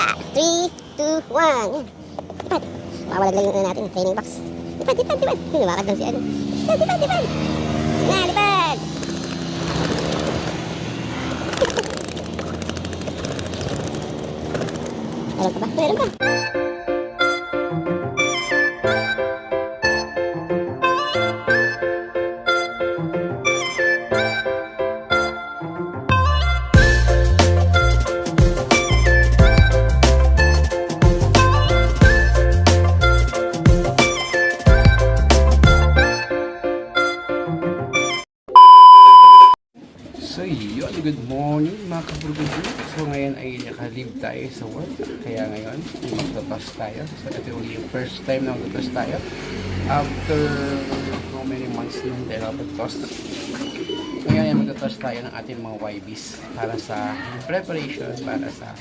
Yan. 3, 2, 1. Yan. Lipad. Makawalag lang yung natin, training box. Lipad, lipad, lipad. Lumakad lang si ano. Lipad, lipad, lipad. Na, lipad. Meron pa ba? Meron pa. So yun, good morning mga kaburgudu. So ngayon ay nakalib tayo sa work. Kaya ngayon, magtatas tayo. So ito uli yung first time na magtatas tayo. After how many months na hindi magtatas. Ngayon ay magtatas tayo ng ating mga YBs para sa preparation para sa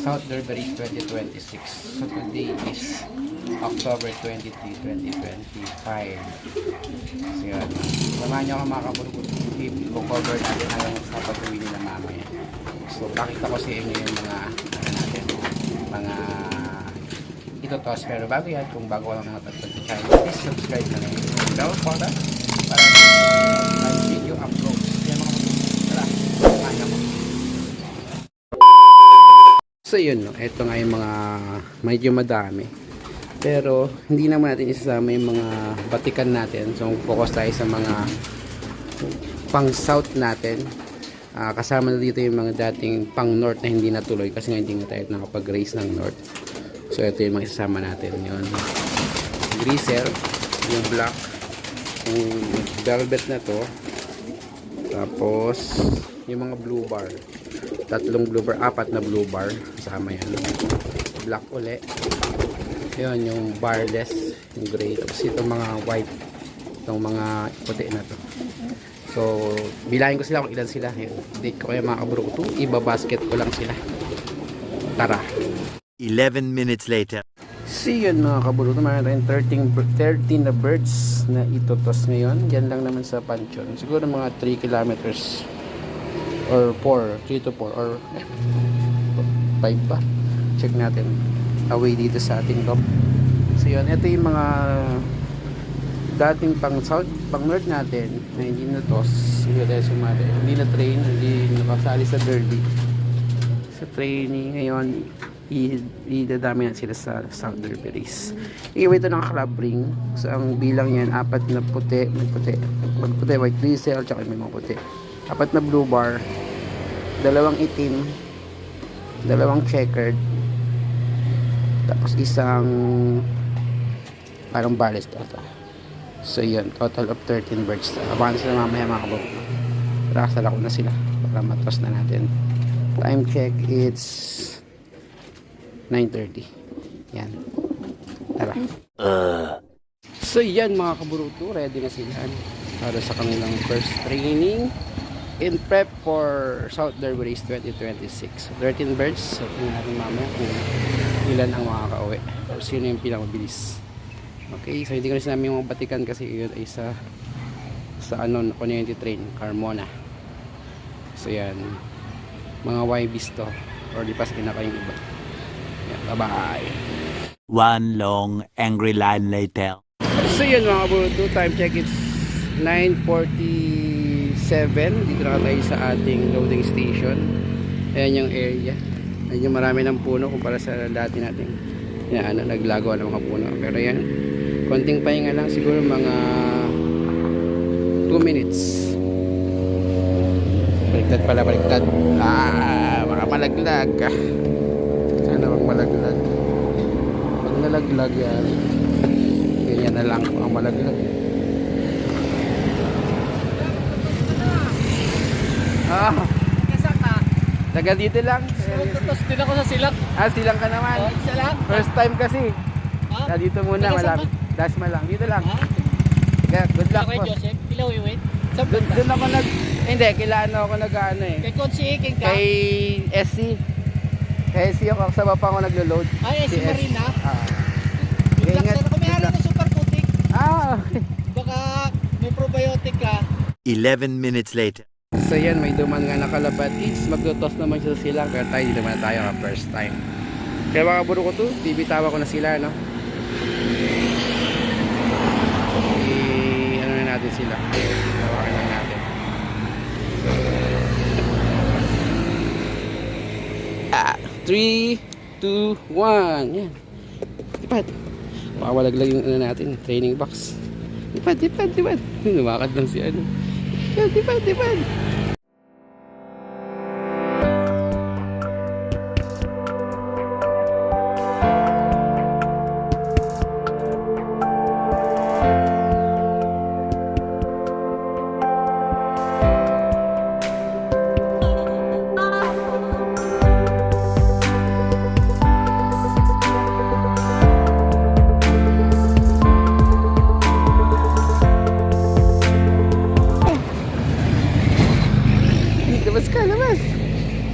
South Derby 2026. So today is October 23, 2025. So yun. Samahan nyo ako mga kaburgudu. I-cover natin hanggang sa pag-uwi nila mamaya. So pakita ko sa inyo yung mga natin, mga itotos. Pero bago yan, kung bago lang nakatagpag sa channel, please subscribe na lang yung bell para video upload. Yan mga tara, samahan mo. So yun, no? Ito nga yung mga medyo madami. Pero hindi naman natin isasama yung mga batikan natin. So focus tayo sa mga pang south natin. Kasama na dito yung mga dating pang north na hindi natuloy kasi nga hindi nga tayo nakapag-race ng north. So ito yung mga isasama natin. Yun, greaser, yung black, yung velvet na to, tapos yung mga blue bar, tatlong blue bar, apat na blue bar kasama yan, black uli, yun yung barless, yung gray, tapos itong mga white, itong mga puti na to. So, bilangin ko sila kung ilan sila. Date ko kaya mga kabruto. Iba-basket ko lang sila. Tara. 11 minutes later. See yun mga kabruto. Mayroon tayong 13 na birds na itotos ngayon. Yan lang naman sa Panchon. Siguro mga 3 kilometers or 4. 3 to 4 or 5 pa. Check natin. Away dito sa ating top. So yun. Ito yung mga dating pang south, pang north natin na hindi na tos, hindi tayo sumali, hindi na train, hindi nakasali sa derby. Sa training ngayon, idadami na sila sa South Derby race. Iiwa ito ng club ring. So ang bilang yan, apat na puti, may puti, white diesel, tsaka may mga puti. Apat na blue bar, dalawang itim, dalawang checkered, tapos isang parang ballast ata. So yun, total of 13 birds. Abangan sila mamaya mga kabog. Rakasala ko na sila para matos na natin. Time check, it's 9:30. Yan. Tara. So yan mga kaburuto, ready na sila para sa kanilang first training in prep for South Derby Race 2026. So 13 birds. So tingnan natin mamaya kung ilan ang makaka-uwi o sino yung pinakamabilis. Okay, so hindi ko na sinabi yung mga batikan kasi yun ay sa ano, community train, Carmona. So yan, mga YBs to, or di pa sa kinakayong iba. Yan, bye-bye. One long angry line later. So yun mga kabuto, time check, it's 9:47. Dito na tayo sa ating loading station. Ayan yung area. Medyo marami ng puno kumpara sa dati natin. Yan, ano, naglagawa ng mga puno. Pero yan, konting pahinga lang, siguro mga 2 minutes. Baliktad pala, baliktad. Baka malaglag. Sana wag malaglag. Pag nalaglag yan, ganyan na lang ang malaglag. Kesa ka? Taga dito lang. Tutos din ako sa silak. Silang ka naman. Isa lang? First time kasi. Ha? Dito muna, Taga saan malapit. Dasma lang, dito lang. Ha? Kaya, good luck Kay po. Joseph, ilaw iwit. Sa Doon ako hindi, kailan ako nag-ano eh. Kay Coach Iking ka? Kay SC. Kay SC ako, sa pa ako naglo-load. Ay, si Marina. Good luck Ingat, sir. Kung may good hari luck. ng super putik, Okay. baka may probiotic ka. 11 minutes later. So yan, may duman nga nakalabat. Magtutos naman siya sa silang, pero tayo hindi naman tayo first time. Kaya mga kaburo ko to, bibitawa ko na sila, no? Ano na natin sila. Tawakan na natin. 3, 2, 1. Yan. Tipad. Pakawalaglag yung ano natin, training box. Tipad. Lumakad lang si ano. Tipad.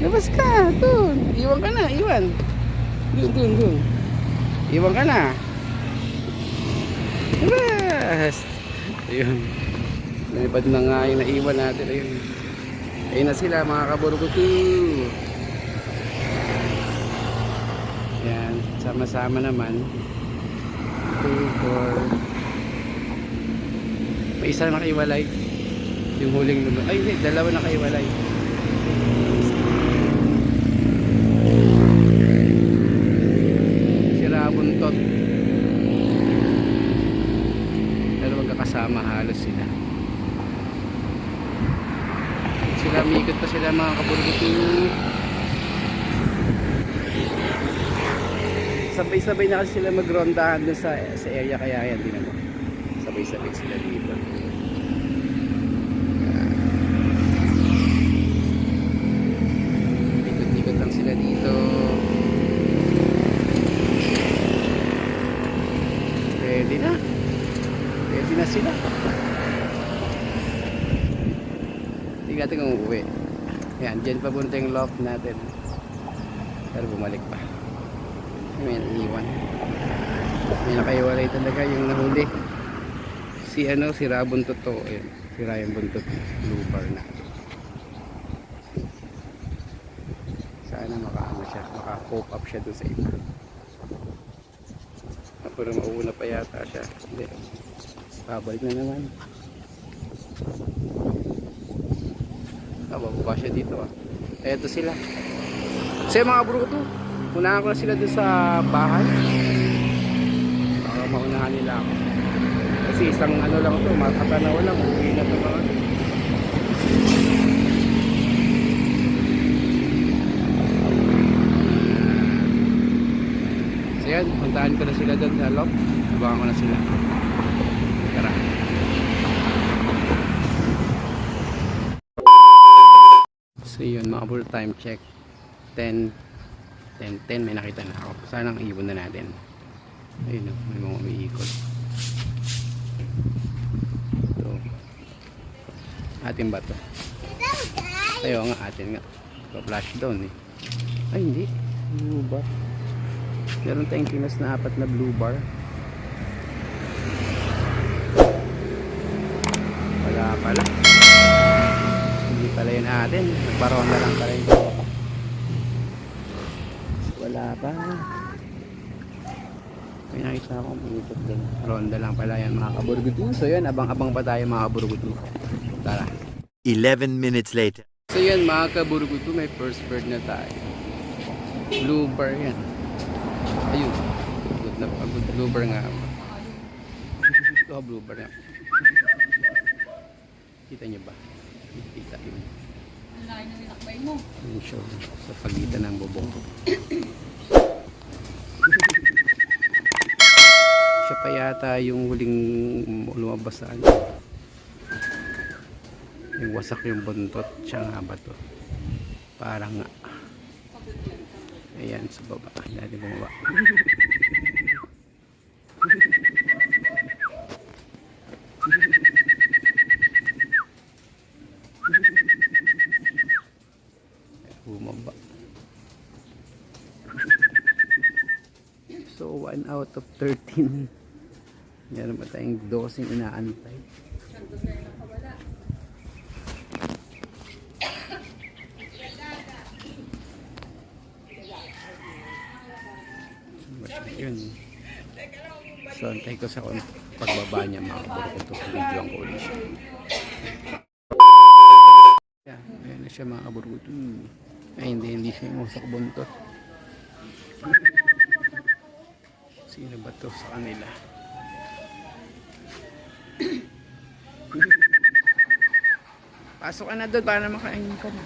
Labas ka, dun. Iwan ka na, iwan. Dun. Iwan ka na. Labas. Ayun. Nalipad na nga yung naiwan natin. Ayun na sila mga kaburukutu. Yan, sama-sama naman. 2, 4. May isa nakaiwalay. Yung huling lumabas. Ay, hindi, dalawa nakaiwalay. Buntot, pero magkakasama halos sila. Mikot pa sila mga kaburgutu. Sabay-sabay na kasi sila magrondahan dun sa area, kaya yan din ako. Sabay-sabay sila dito. Ikot-ikot lang sila dito. Ready na sila. Tingnan natin kung uuwi. Yan, dyan papunta yung loft natin, pero bumalik pa. May naiwan. May nakaiwalay talaga yung nahuli. Si Rabuntot to. Ayan, si Ryan Buntot. Blue bar na. Sana maka-cope up siya doon sa iba. Pero mauuna pa yata siya. Hindi. Pabalik na naman. Bababa siya dito ah. Eto sila. So mga bro ko, unahan ko na sila doon sa bahay. Baka maunahan nila ako. Kasi isang ano lang to, makatanaw lang. Uwi na ito mga. So yan, puntahan ko na sila doon sa loft. Abangan ko na sila. Tara. So yun, mga bro, time check 10 may nakita na ako. Sana ang ibon na natin. Ayun o, may mga umiikot. Ito atin ba ito? Tayo nga, atin nga. Pa-flash down eh. Ay hindi, blue bar. Meron tayong kinas na 4 na blue bar. Wala pala. Hindi pala yun atin. Nagparonda lang pala yun. Wala pa. May nakita akong pinitot din. Ronda lang pala yan mga kaburgutu. So yun, abang-abang pa tayo mga kaburgutu. Tara. 11 minutes later. So yun mga kaburgutu, may first bird na tayo. Blue bar yan. Ayun. Good na pagod. Blue bar nga. Ito blue bar yan. Kita nyo ba? Kita yun. Ang laki ng nilakbay mo. Yung show sa pagitan ng bubong. Siya pa yata yung huling lumabas sa ano. Yung wasak yung buntot. Siya nga ba to? Parang nga. Ayan sa baba. Natin bumaba. Bumaba. So 1 out of 13. Meron pa tayong 12 inaantay. Yun. So, antay ko sa pagbaba niya mga kaburgo to. Video ko ulit siya. Yeah, ayan na siya mga kaburgo to. Ay, hindi siya yung usak buntot. Sino ba to sa kanila? Pasok ka na doon para makain ka na.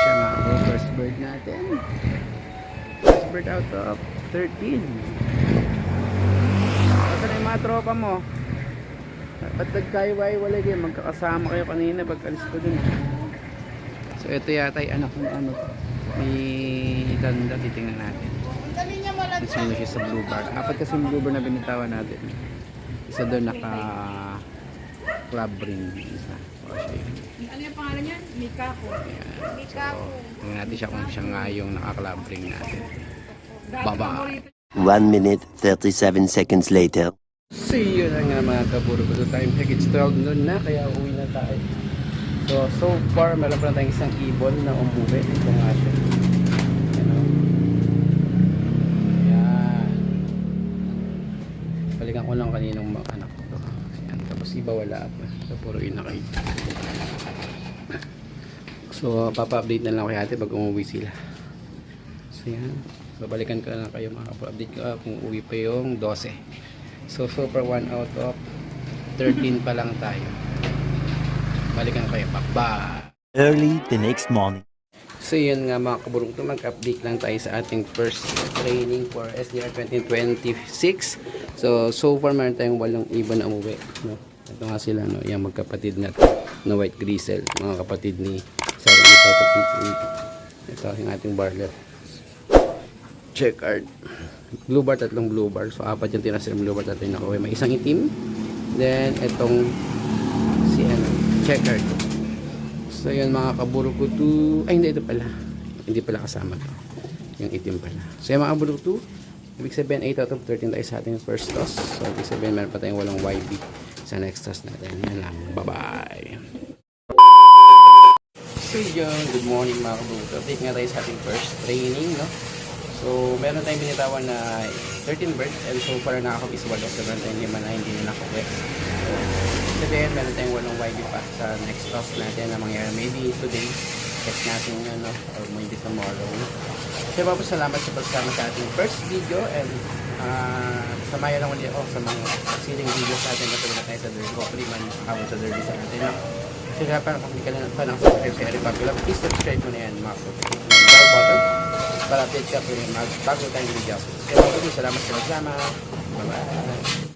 Siya mga kaburgo, first bird natin. First bird out of 13. Kasi na yung mga tropa mo. Ba't nagkaiwai-walay kayo? Magkakasama kayo kanina pag-alis ko dun. So ito yata yung anak ng ano. May ganda, titingnan natin. Sino siya sa blue bar. Apat kasi yung blue bar na binitawan natin. Isa doon naka club ring. Isa. O siya yun. Ano yung pangalan niya? Mikako. Mikako. Tingnan natin siya kung siya nga yung naka club ring natin. Baba. 1 minute 37 seconds later. See you na nga mga kaburo. So time check, it's 12 noon na, kaya uwi na tayo. So far, meron pa na tayong isang ibon na umuwi. Ito nga siya. Ano? Ayan. Balikan ko lang kaninang mga anak ko. Ayan. Tapos iba wala pa. So puro inakay. So papa-update na lang kay ate pag umuwi sila. So yan. So balikan ko lang kayo mga kapag-update ko kung uwi pa yung 12. So far 1 out of 13 pa lang tayo. Balikan kayo. Bye-bye! Early the next morning. So yun nga mga kaburong to, mag-update lang tayo sa ating first training for SDR 2026. So far meron tayong 8 ibon na umuwi. No? Ito nga sila, no? Yung magkapatid na na white grizzle. Mga kapatid ni Sarang Ito yung ating barlet. Checkered. Blue bar, 3 blue bar. So 4 yung tinasir blue bar, 3 yung nakuha. May isang itim. Then itong si ano, checkered. So yun mga kaburukutu. Ay hindi, ito pala. Hindi pala kasama to. Yung itim pala. So yung mga kaburukutu, ibig sabihin 8 out of 13 tayo sa ating first toss. So ibig sabihin meron pa tayong 8 YB sa next toss natin. Yan lang. Bye bye. So yun, good morning mga kaburukutu. Update nga tayo sa ating first training, no? So, meron tayong binitawan na 13 birds and so far nakakabis 8. So, meron tayong 5 na hindi na nakuha. So, then, meron tayong 8 YB pa sa next toss natin na mangyari. Maybe today, check natin yun, no? Or maybe tomorrow. So, salamat sa pagsama sa ating first video and samayan lang ulit ako sa mga siling videos natin na tulad tayo sa derby. Hopefully, man ako sa derby sa natin. No? So, kaya parang kung hindi ka na subscribe sa Eric Papila, please subscribe mo na yan, mga kapatid. Bell button para update ka po yung bago tayong video. Kaya salamat sa pagsama. Bye-bye.